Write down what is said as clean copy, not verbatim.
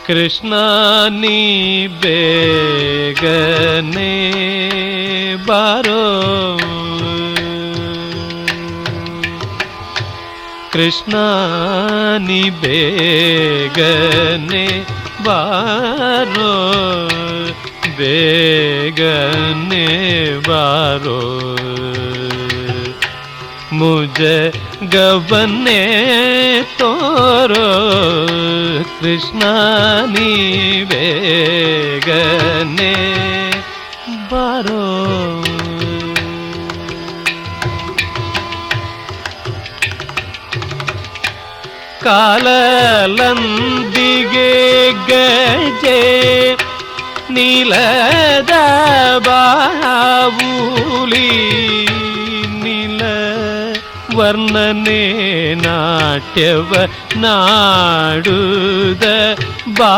ಕೃಷ್ಣ ನೀ ಬೇಗನೆ ಬಾರೋ, ಕೃಷ್ಣ ನೀ ಬೇಗನೆ ಬಾರೋ, ಬೇಗನೆ ಬಾರೋ, ಮುझे ಗಬನೆ ತೋರೋ, ಕೃಷ್ಣ ನೀ ಬೇಗನೆ ಬಾರೋ. ಕಾಲಲಂದಿಗೆ ಗಜೆ ನೀಲದ ಬಾವುಲಿ, ನೀಲ ವರ್ಣನೆ ನಾಟ್ಯವ ನಾಡುದ ಬಾ